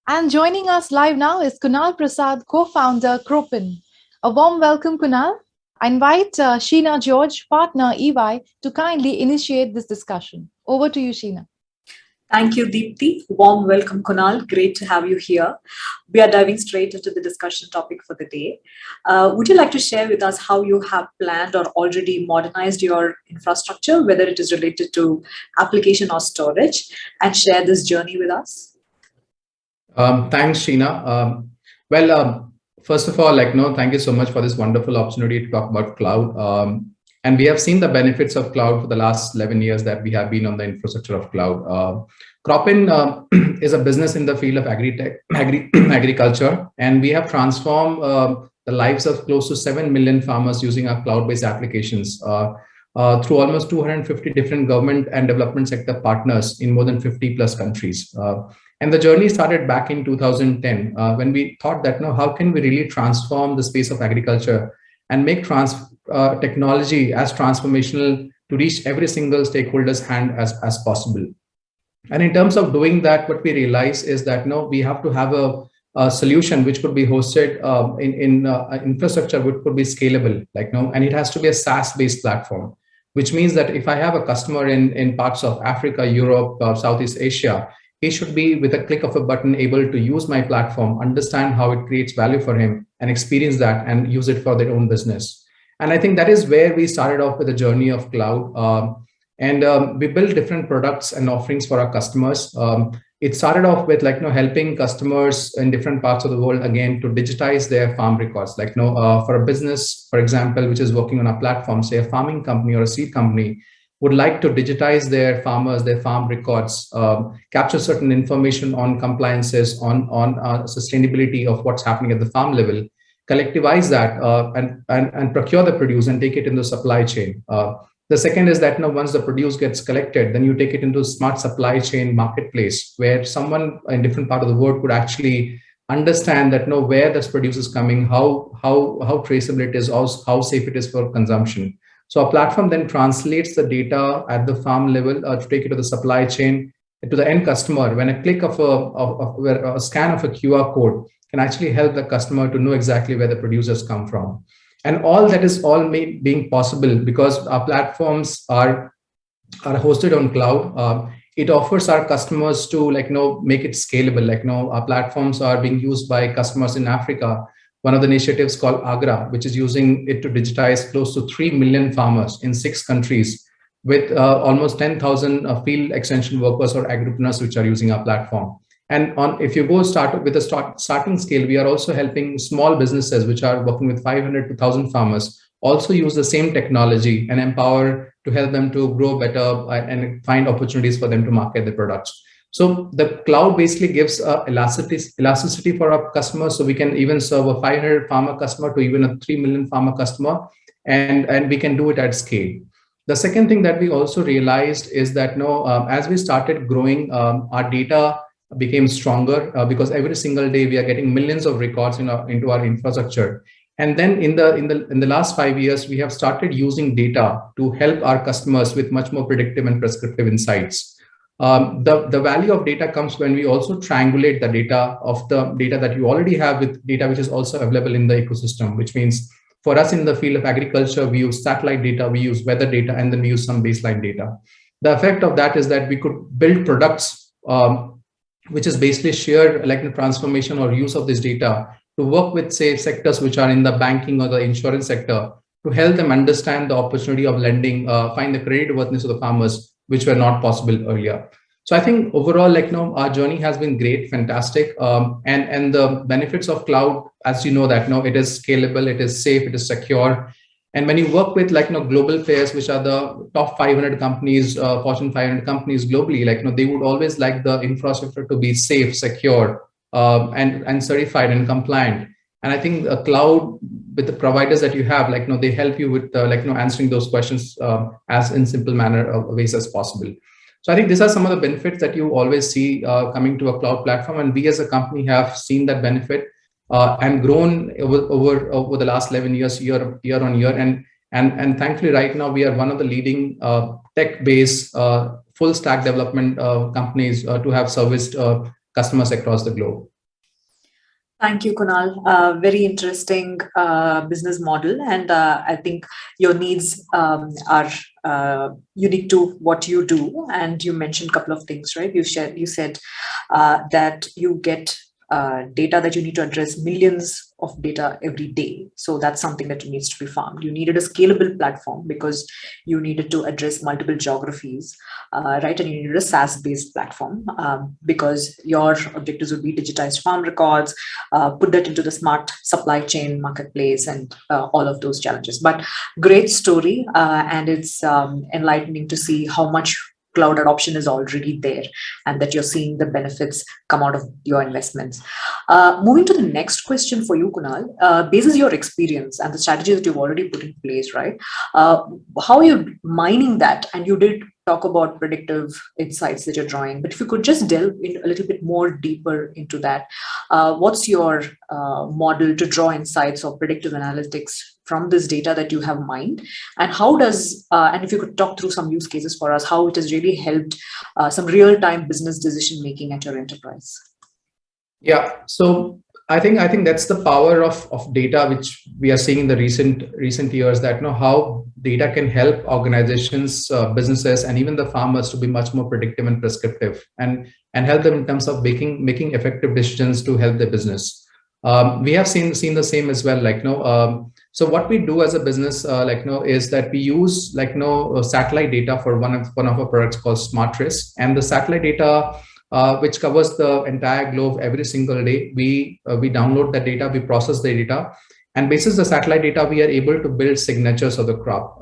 And joining us live now is Kunal Prasad, co-founder Cropin. A warm welcome, Kunal. I invite Sheena George, partner EY, to kindly initiate this discussion. Over to you, Sheena. Thank you, Deepthi. Warm welcome, Kunal. Great to have you here. We are diving straight into the discussion topic for the day. Would you like to share with us how you have planned or already modernized your infrastructure, whether it is related to application or storage, and share this journey with us? Thanks, Sheena. Well, first of all, no, thank you so much for this wonderful opportunity to talk about cloud. And we have seen the benefits of cloud for the last 11 years that we have been on the infrastructure of cloud. Cropin is a business in the field of agriculture, and we have transformed the lives of close to 7 million farmers using our cloud-based applications through almost 250 different government and development sector partners in more than 50 plus countries. And the journey started back in 2010 when we thought that, no, how can we really transform the space of agriculture and make technology as transformational to reach every single stakeholder's hand as possible. And in terms of doing that, what we realize is that, no, we have to have a solution which could be hosted in infrastructure which could be scalable, and it has to be a SaaS-based platform, which means that if I have a customer in parts of Africa, Europe, Southeast Asia, he should be, with a click of a button, able to use my platform, understand how it creates value for him, and experience that and use it for their own business. And I think that is where we started off with the journey of cloud. We built different products and offerings for our customers. It started off with helping customers in different parts of the world, again, to digitize their farm records. For a business, for example, which is working on a platform, say a farming company or a seed company, would like to digitize their farm records, capture certain information on compliances, on sustainability of what's happening at the farm level, collectivize that and procure the produce and take it into the supply chain. The second is that, once the produce gets collected, then you take it into a smart supply chain marketplace where someone in different part of the world could actually understand that, where this produce is coming, how traceable it is, how safe it is for consumption. So our platform then translates the data at the farm level to take it to the supply chain, to the end customer. When a click of a scan of a QR code can actually help the customer to know exactly where the producers come from. And all that is being possible because our platforms are hosted on cloud. It offers our customers to make it scalable. Our platforms are being used by customers in Africa. One of the initiatives called Agra, which is using it to digitize close to 3 million farmers in 6 countries with almost 10,000 field extension workers or agripreneurs which are using our platform. And if you go start with a starting scale, we are also helping small businesses which are working with 500 to 1,000 farmers also use the same technology and empower to help them to grow better and find opportunities for them to market their products. So the cloud basically gives elasticity for our customers. So we can even serve a 500 farmer customer to even a 3 million farmer customer, and we can do it at scale. The second thing that we also realized is that as we started growing, our data became stronger because every single day we are getting millions of records into our infrastructure. And then in the last 5 years, we have started using data to help our customers with much more predictive and prescriptive insights. The value of data comes when we also triangulate the data of the data that you already have with data which is also available in the ecosystem, which means for us in the field of agriculture, we use satellite data, we use weather data, and then we use some baseline data. The effect of that is that we could build products which is basically shared transformation or use of this data to work with, say, sectors which are in the banking or the insurance sector to help them understand the opportunity of lending, find the creditworthiness of the farmers, which were not possible earlier. So I think overall, our journey has been great, fantastic. And the benefits of cloud, as you know, that it is scalable, it is safe, it is secure. And when you work with global players, which are the top 500 companies, Fortune 500 companies globally, they would always like the infrastructure to be safe, secure, and certified and compliant. And I think a cloud with the providers that you have, they help you with answering those questions as in simple manner ways as possible. So I think these are some of the benefits that you always see coming to a cloud platform, and we as a company have seen that benefit and grown over the last 11 years, year on year, and thankfully right now we are one of the leading tech-based full stack development companies to have serviced customers across the globe. Thank you, Kunal. Very interesting business model, and I think your needs are unique to what you do. And you mentioned a couple of things, right? You said that you get data that you need to address millions of data every day. So that's something that needs to be farmed. You needed a scalable platform because you needed to address multiple geographies, right? And you needed a SaaS-based platform because your objectives would be digitized farm records, put that into the smart supply chain marketplace, and all of those challenges. But great story, and it's enlightening to see how much cloud adoption is already there and that you're seeing the benefits come out of your investments. Moving to the next question for you, Kunal, basis your experience and the strategy that you've already put in place, right? How are you mining that? And you did talk about predictive insights that you're drawing, but if you could just delve in a little bit more deeper into that, what's your model to draw insights or predictive analytics from this data that you have mined, and how does and if you could talk through some use cases for us, how it has really helped some real-time business decision making at your enterprise? Yeah, so I think that's the power of data, which we are seeing in the recent years. That how data can help organizations, businesses, and even the farmers to be much more predictive and prescriptive, and help them in terms of making effective decisions to help their business. We have seen the same as well. So what we do as a business, is that we use satellite data for one of our products called Smart Risk, and the satellite data, which covers the entire globe every single day. We download the data, we process the data, and basis the satellite data, we are able to build signatures of the crop.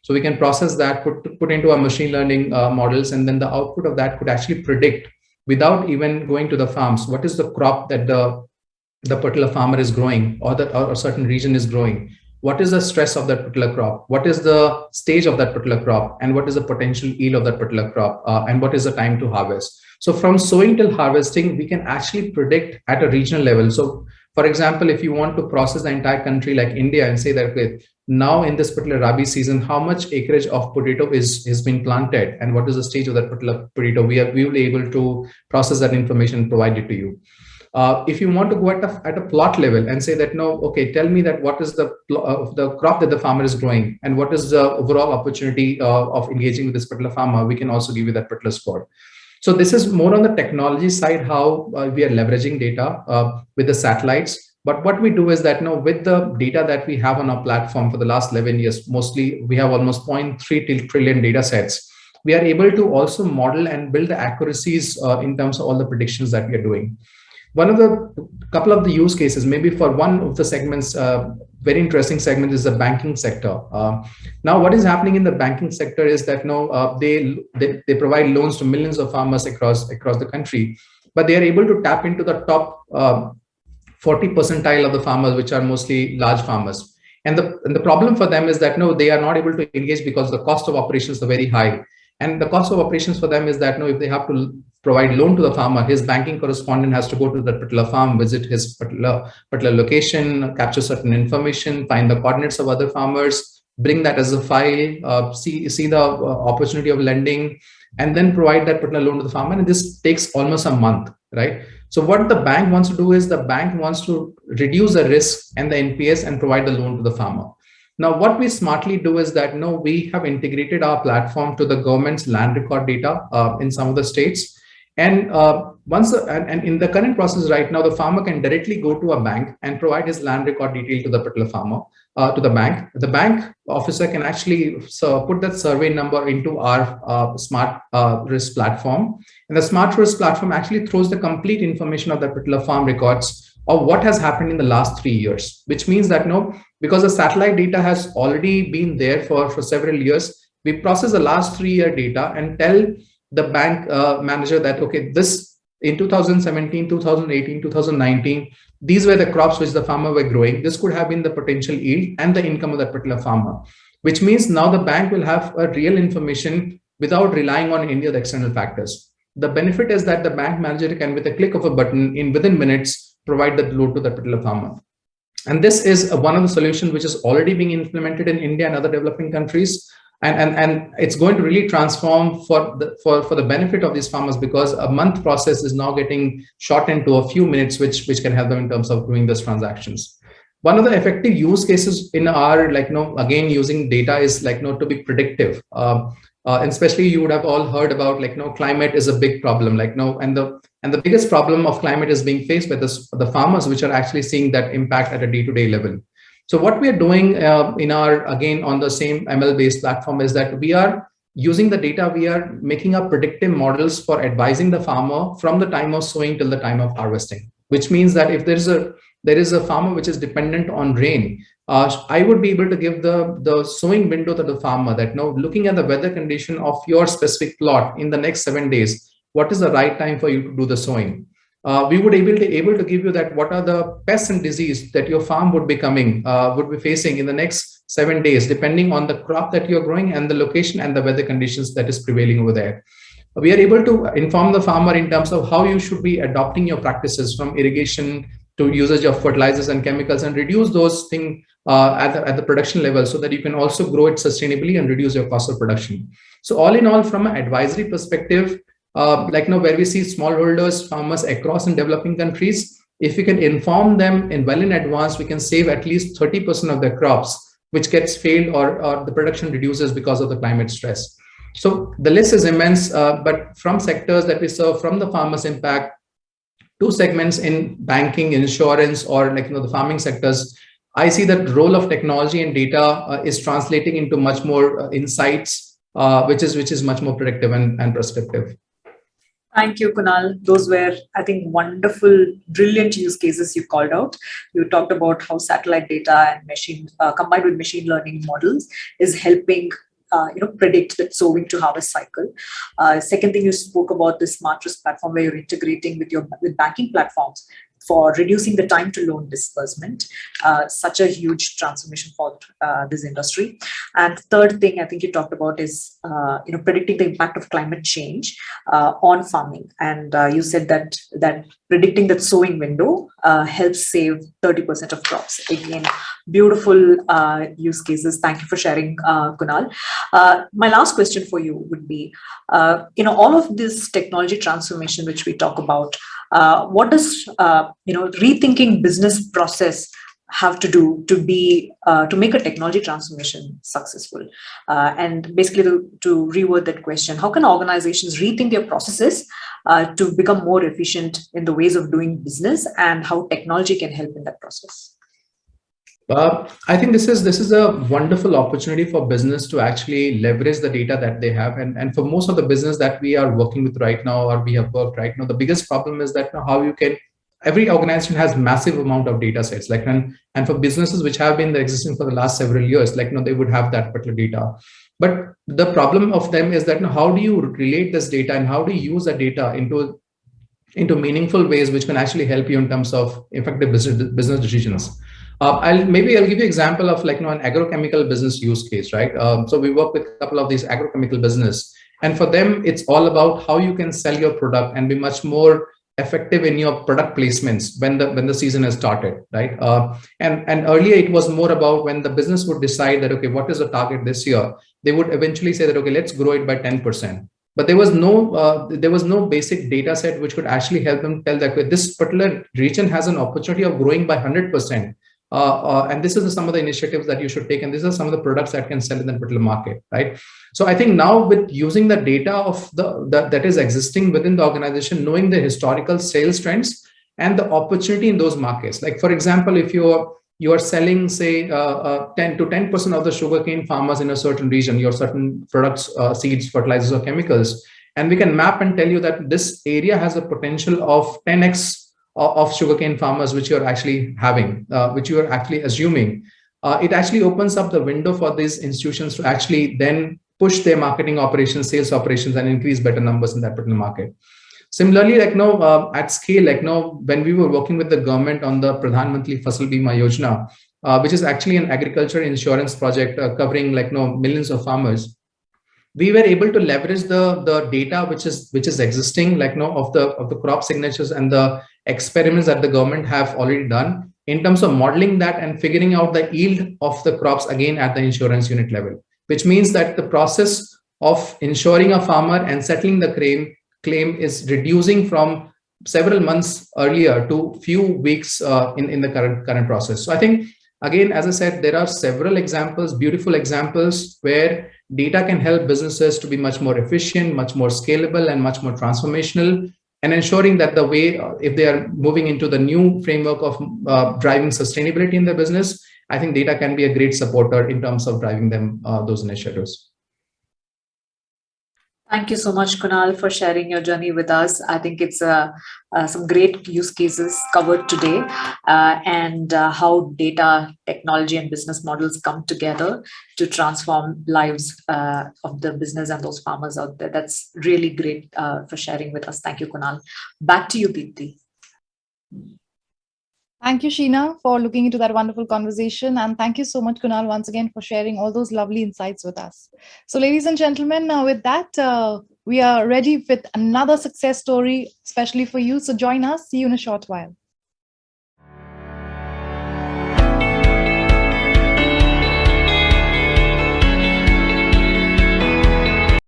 So we can process that, put into our machine learning models, and then the output of that could actually predict, without even going to the farms, what is the crop that the particular farmer is growing, or a certain region is growing. What is the stress of that particular crop? What is the stage of that particular crop? And what is the potential yield of that particular crop? And what is the time to harvest? So from sowing till harvesting, we can actually predict at a regional level. So for example, if you want to process the entire country like India and say that, okay, now in this particular Rabi season, how much acreage of potato has been planted, and what is the stage of that particular potato, we will be able to process that information and provide it to you. If you want to go at a plot level and say that, no, okay, tell me that what is the crop that the farmer is growing, and what is the overall opportunity of engaging with this particular farmer, we can also give you that particular score. So this is more on the technology side, how we are leveraging data with the satellites. But what we do is that, with the data that we have on our platform for the last 11 years, mostly we have almost 0.3 trillion data sets. We are able to also model and build the accuracies in terms of all the predictions that we are doing. Couple of the use cases, maybe for one of the segments, very interesting segment is the banking sector. Now, what is happening in the banking sector is that they provide loans to millions of farmers across the country, but they are able to tap into the top 40 percentile of the farmers, which are mostly large farmers. And the problem for them is that they are not able to engage because the cost of operations are very high. And the cost of operations for them is that if they have to provide loan to the farmer, his banking correspondent has to go to that particular farm, visit his particular location, capture certain information, find the coordinates of other farmers, bring that as a file, see the opportunity of lending, and then provide that particular loan to the farmer. And this takes almost a month, right? So what the bank wants to do is the bank wants to reduce the risk and the NPS and provide the loan to the farmer. Now, what we smartly do is that we have integrated our platform to the government's land record data in some of the states. And and in the current process right now, the farmer can directly go to a bank and provide his land record detail to the particular farmer, to the bank. The bank officer can actually put that survey number into our smart risk platform. And the smart risk platform actually throws the complete information of that particular farm records of what has happened in the last 3 years, which means that because the satellite data has already been there for several years, we process the last 3-year data and tell the bank manager that, okay, this in 2017, 2018, 2019, these were the crops which the farmer were growing. This could have been the potential yield and the income of that particular farmer, which means now the bank will have a real information without relying on any of the external factors. The benefit is that the bank manager can, with a click of a button, within minutes, provide that load to that particular farmer. And this is one of the solutions which is already being implemented in India and other developing countries. and it's going to really transform for the benefit of these farmers, because a month process is now getting shortened to a few minutes, which can help them in terms of doing those transactions. One of the effective use cases in our, again, using data is to be predictive. And especially you would have all heard about climate is a big problem, and the biggest problem of climate is being faced by the farmers, which are actually seeing that impact at a day-to-day level. So what we are doing in our, again, on the same ML based platform, is that we are using the data. We are making up predictive models for advising the farmer from the time of sowing till the time of harvesting, which means that if there is a farmer which is dependent on rain, I would be able to give the sowing window to the farmer, that now, looking at the weather condition of your specific plot in the next 7 days, what is the right time for you to do the sowing. We would able to give you that what are the pests and disease that your farm would be facing in the next 7 days, depending on the crop that you're growing and the location and the weather conditions that is prevailing over there. We are able to inform the farmer in terms of how you should be adopting your practices, from irrigation to usage of fertilizers and chemicals, and reduce those things at the production level, so that you can also grow it sustainably and reduce your cost of production. So all in all, from an advisory perspective, where we see smallholders, farmers across in developing countries, if we can inform them well in advance, we can save at least 30% of their crops, which gets failed, or the production reduces because of the climate stress. So the list is immense, but from sectors that we serve, from the farmers' impact to segments in banking, insurance, or the farming sectors, I see that the role of technology and data is translating into much more insights, which is much more predictive and prescriptive. Thank you, Kunal. Those were, I think, wonderful, brilliant use cases you called out. You talked about how satellite data and machine combined with machine learning models is helping predict that sowing to harvest cycle. Second thing, you spoke about the smart risk platform, where you're integrating with banking platforms for reducing the time to loan disbursement. Such a huge transformation for this industry. And third thing I think you talked about is predicting the impact of climate change on farming. And you said that predicting that sowing window helps save 30% of crops. Again, beautiful use cases. Thank you for sharing, Kunal. My last question for you would be, all of this technology transformation which we talk about, what does rethinking business process have to do to make a technology transformation successful? And basically, to reword that question, how can organizations rethink their processes to become more efficient in the ways of doing business, and how technology can help in that process? I think this is a wonderful opportunity for business to actually leverage the data that they have. And for most of the business that we are working with right now, or we have worked right now, the biggest problem is that how you can, every organization has massive amount of data sets, and for businesses which have been existing for the last several years, they would have that particular data. But the problem of them is that how do you relate this data, and how do you use the data into meaningful ways which can actually help you in terms of effective business decisions. I'll give you an example of an agrochemical business use case, right? So we work with a couple of these agrochemical business, and for them, it's all about how you can sell your product and be much more effective in your product placements when the season has started, right? And earlier it was more about when the business would decide that, okay, what is the target this year? They would eventually say that, okay, let's grow it by 10%. But there was no basic data set which could actually help them tell that, okay, this particular region has an opportunity of growing by 100%. And this is some of the initiatives that you should take, and these are some of the products that can sell in that particular market, right? So I think now, with using the data of that is existing within the organization, knowing the historical sales trends and the opportunity in those markets, like for example, if you are selling, say, 10% of the sugarcane farmers in a certain region, your certain products, seeds, fertilizers, or chemicals, and we can map and tell you that this area has a potential of 10x of sugarcane farmers, which you're actually having, which you are actually assuming, it actually opens up the window for these institutions to actually then push their marketing operations, sales operations, and increase better numbers in that particular market. Similarly, at scale, when we were working with the government on the Pradhan Mantri Fasal Bima Yojana, which is actually an agriculture insurance project covering millions of farmers, we were able to leverage the data which is existing, of the crop signatures and the experiments that the government have already done in terms of modeling that and figuring out the yield of the crops again at the insurance unit level, which means that the process of insuring a farmer and settling the claim is reducing from several months earlier to few weeks in the current process. So I think, again, as I said, there are several examples, beautiful examples, where data can help businesses to be much more efficient, much more scalable, and much more transformational, and ensuring that the way, if they are moving into the new framework of driving sustainability in their business, I think data can be a great supporter in terms of driving them those initiatives. Thank you so much, Kunal, for sharing your journey with us. I think it's some great use cases covered today, and how data, technology, and business models come together to transform lives of the business and those farmers out there. That's really great for sharing with us. Thank you, Kunal. Back to you, Deepti. Thank you, Sheena, for looking into that wonderful conversation. And thank you so much, Kunal, once again for sharing all those lovely insights with us. So, ladies and gentlemen, with that, we are ready with another success story, especially for you. So, join us. See you in a short while.